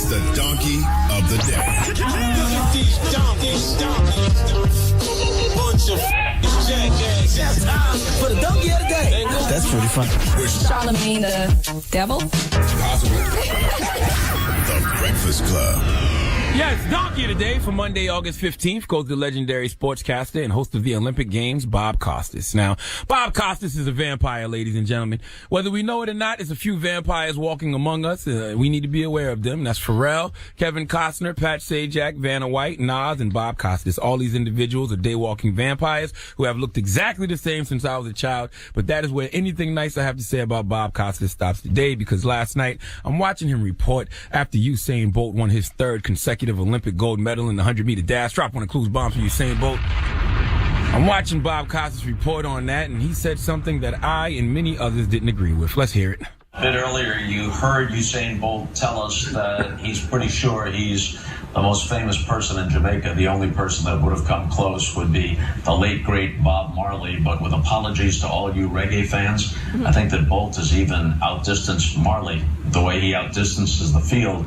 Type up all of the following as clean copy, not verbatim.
It's the donkey of the day. Look at these donkeys. Bunch of jackasses. That's time for the donkey of the day. That's pretty funny. Charlemagne the devil? Possibly. The Breakfast Club. Yes, Donkey of the Day for Monday, August 15th goes to legendary sportscaster and host of the Olympic Games, Bob Costas. Now, Bob Costas is a vampire, ladies and gentlemen. Whether we know it or not, there's a few vampires walking among us. We need to be aware of them. That's Pharrell, Kevin Costner, Pat Sajak, Vanna White, Nas, and Bob Costas. All these individuals are day-walking vampires who have looked exactly the same since I was a child. But that is where anything nice I have to say about Bob Costas stops today, because last night I'm watching him report after Usain Bolt won his third consecutive Olympic gold medal in the 100-meter dash. Drop one of Clues bombs for Usain Bolt. I'm watching Bob Costas report on that, and he said something that I and many others didn't agree with. Let's hear it. A bit earlier, you heard Usain Bolt tell us that he's pretty sure he's the most famous person in Jamaica. The only person that would have come close would be the late, great Bob Marley. But with apologies to all you reggae fans, I think that Bolt has even outdistanced Marley the way he outdistances the field.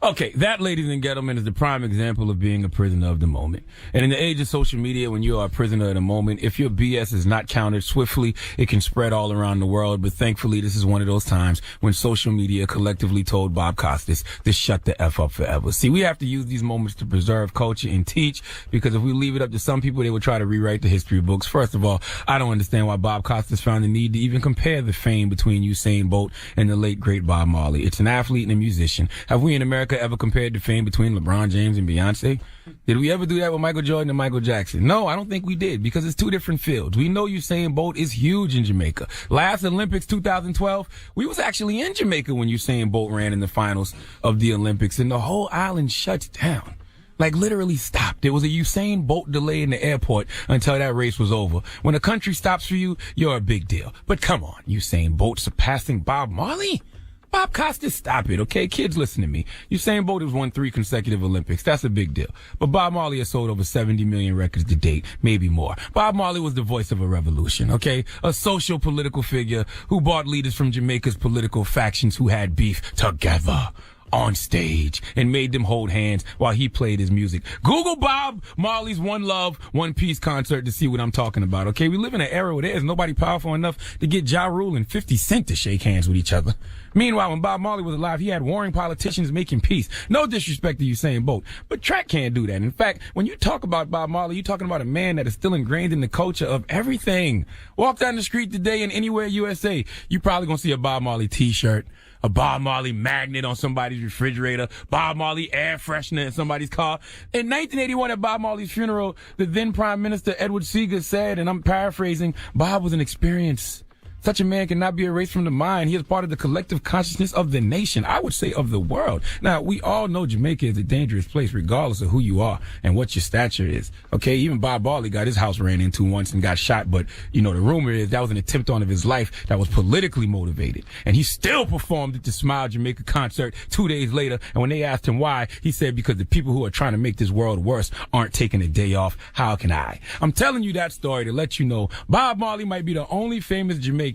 Okay, that, ladies and gentlemen, is the prime example of being a prisoner of the moment. And in the age of social media, when you are a prisoner of the moment, if your BS is not countered swiftly, it can spread all around the world. But thankfully, this is one of those times when social media collectively told Bob Costas to shut the F up forever. See, we have to use these moments to preserve culture and teach, because if we leave it up to some people, they will try to rewrite the history books. First of all, I don't understand why Bob Costas found the need to even compare the fame between Usain Bolt and the late, great Bob Marley. It's an athlete and a musician. Have we in America ever compared the fame between LeBron James and Beyonce? Did we ever do that with Michael Jordan and Michael Jackson? No, I don't think we did, because it's two different fields. We know Usain Bolt is huge in Jamaica. Last Olympics, 2012, we was actually in Jamaica when Usain Bolt ran in the finals of the Olympics, and the whole island shuts down. Like, literally stopped. There was a Usain Bolt delay in the airport until that race was over. When a country stops for you, you're a big deal. But come on, Usain Bolt surpassing Bob Marley? Bob Costas, stop it, okay? Kids, listen to me. Usain Bolt has won 3 consecutive Olympics. That's a big deal. But Bob Marley has sold over 70 million records to date, maybe more. Bob Marley was the voice of a revolution, okay? A social political figure who brought leaders from Jamaica's political factions who had beef together on stage and made them hold hands while he played his music. Google Bob Marley's One Love, One Peace concert to see what I'm talking about, okay? We live in an era where there's nobody powerful enough to get Ja Rule and 50 Cent to shake hands with each other. Meanwhile, when Bob Marley was alive, he had warring politicians making peace. No disrespect to Usain Bolt, but track can't do that. In fact, when you talk about Bob Marley, you're talking about a man that is still ingrained in the culture of everything. Walk down the street today in anywhere USA, you probably gonna see a Bob Marley t-shirt, a Bob Marley magnet on somebody's refrigerator, Bob Marley air freshener in somebody's car. In 1981 at Bob Marley's funeral, the then Prime Minister Edward Seeger said, and I'm paraphrasing, Bob was an experience. Such a man cannot be erased from the mind. He is part of the collective consciousness of the nation. I would say of the world. Now, we all know Jamaica is a dangerous place, regardless of who you are and what your stature is. Okay, even Bob Marley got his house ran into once and got shot. But, you know, the rumor is that was an attempt on of his life that was politically motivated. And he still performed at the Smile Jamaica concert 2 days later. And when they asked him why, he said, because the people who are trying to make this world worse aren't taking a day off. How can I? I'm telling you that story to let you know Bob Marley might be the only famous Jamaican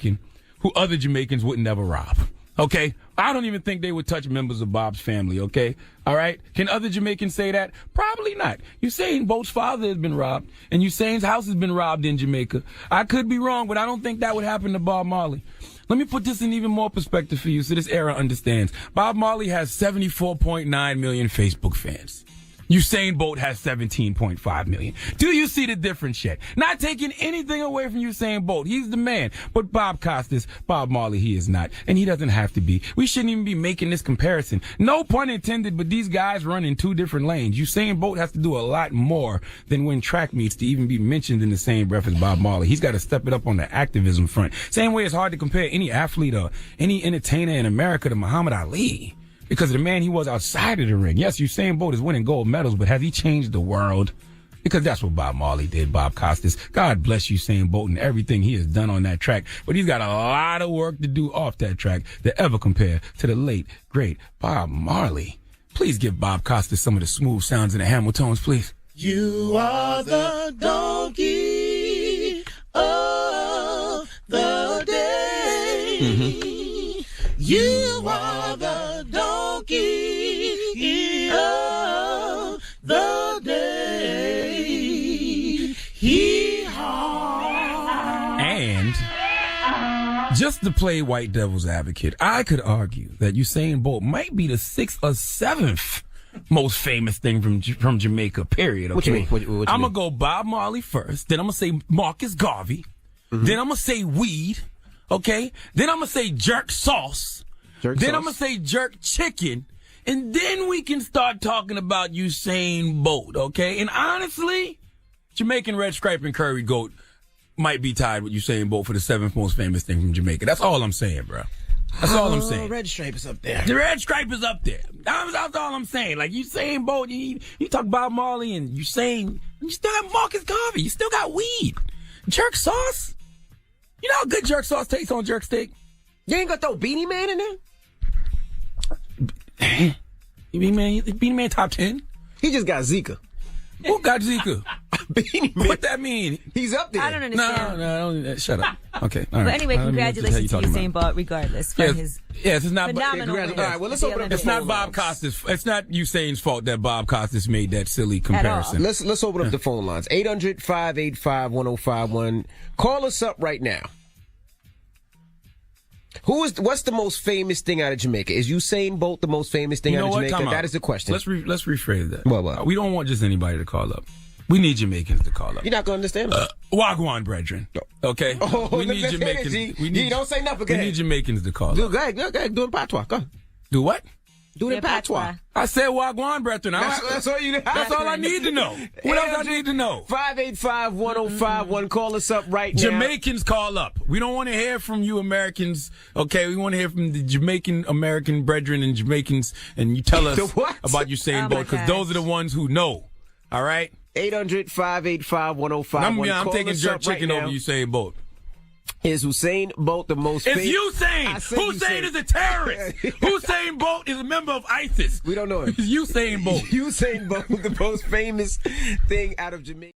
who other Jamaicans would never rob. Okay? I don't even think they would touch members of Bob's family, okay? All right? Can other Jamaicans say that? Probably not. Usain Bolt's father has been robbed, and Usain's house has been robbed in Jamaica. I could be wrong, but I don't think that would happen to Bob Marley. Let me put this in even more perspective for you so this era understands. Bob Marley has 74.9 million Facebook fans. Usain Bolt has 17.5 million. Do you see the difference yet? Not taking anything away from Usain Bolt. He's the man. But Bob Costas, Bob Marley, he is not. And he doesn't have to be. We shouldn't even be making this comparison. No pun intended, but these guys run in 2 different lanes. Usain Bolt has to do a lot more than win track meets to even be mentioned in the same breath as Bob Marley. He's got to step it up on the activism front. Same way it's hard to compare any athlete or any entertainer in America to Muhammad Ali, because of the man he was outside of the ring. Yes, Usain Bolt is winning gold medals, but has he changed the world? Because that's what Bob Marley did, Bob Costas. God bless Usain Bolt and everything he has done on that track. But he's got a lot of work to do off that track to ever compare to the late, great Bob Marley. Please give Bob Costas some of the smooth sounds in the Hamiltones, please. You are the donkey of the day. You are the donkey just to play white devil's advocate, I could argue that Usain Bolt might be the 6th or 7th most famous thing from Jamaica, period. Okay? What you mean? What you I'm mean? going to go Bob Marley first. Then I'm going to say Marcus Garvey. Mm-hmm. Then I'm going to say weed. Okay? Then I'm going to say jerk sauce. Jerk then sauce. I'm going to say jerk chicken. And then we can start talking about Usain Bolt. Okay? And honestly, Jamaican red stripe and curry goat might be tied with Usain Bolt for the 7th most famous thing from Jamaica. That's all I'm saying, bro. That's all I'm saying. Red stripe is up there. The red stripe is up there. That's all I'm saying. Like Usain Bolt, you talk about Marley and Usain, you still have Marcus Garvey. You still got weed. Jerk sauce. You know how good jerk sauce tastes on jerk steak? You ain't gonna throw Beanie Man in there? Beanie Man top 10? He just got Zika. Who got Zika? Beanie Man. What that mean? He's up there. I don't understand. No, shut up. Okay, all right. But anyway, congratulations to Usain Bolt, regardless, for his Yes, it's not. phenomenal. All right, well, let's open up the It's not phone Bob lines. Costas. It's not Usain's fault that Bob Costas made that silly comparison. Let's open up the phone lines. 800-585-1051. Call us up right now. What's the most famous thing out of Jamaica? Is Usain Bolt the most famous thing out of Jamaica? That is the question. Let's rephrase that. What? We don't want just anybody to call up. We need Jamaicans to call up. You're not going to understand that. Wagwan, brethren. Okay? We need Jamaicans. Don't say nothing. We need Jamaicans to call up. Go ahead. Do it in patois. Go. Do what? Do it in patois. I said Wagwan, brethren. That's all you. That's all I need to know. What else I need to know? 585-1051. Call us up right now. Jamaicans call up. We don't want to hear from you Americans, okay? We want to hear from the Jamaican American brethren and Jamaicans, and you tell us about Usain Bolt, because those are the ones who know. All right? 800-585-1051. I'm taking jerk chicken over Usain Bolt. Is Usain Bolt the most famous? It's Usain! Usain is a terrorist! Usain Bolt is a member of ISIS! We don't know him. It's Usain Bolt. Usain Bolt, the most famous thing out of Jamaica.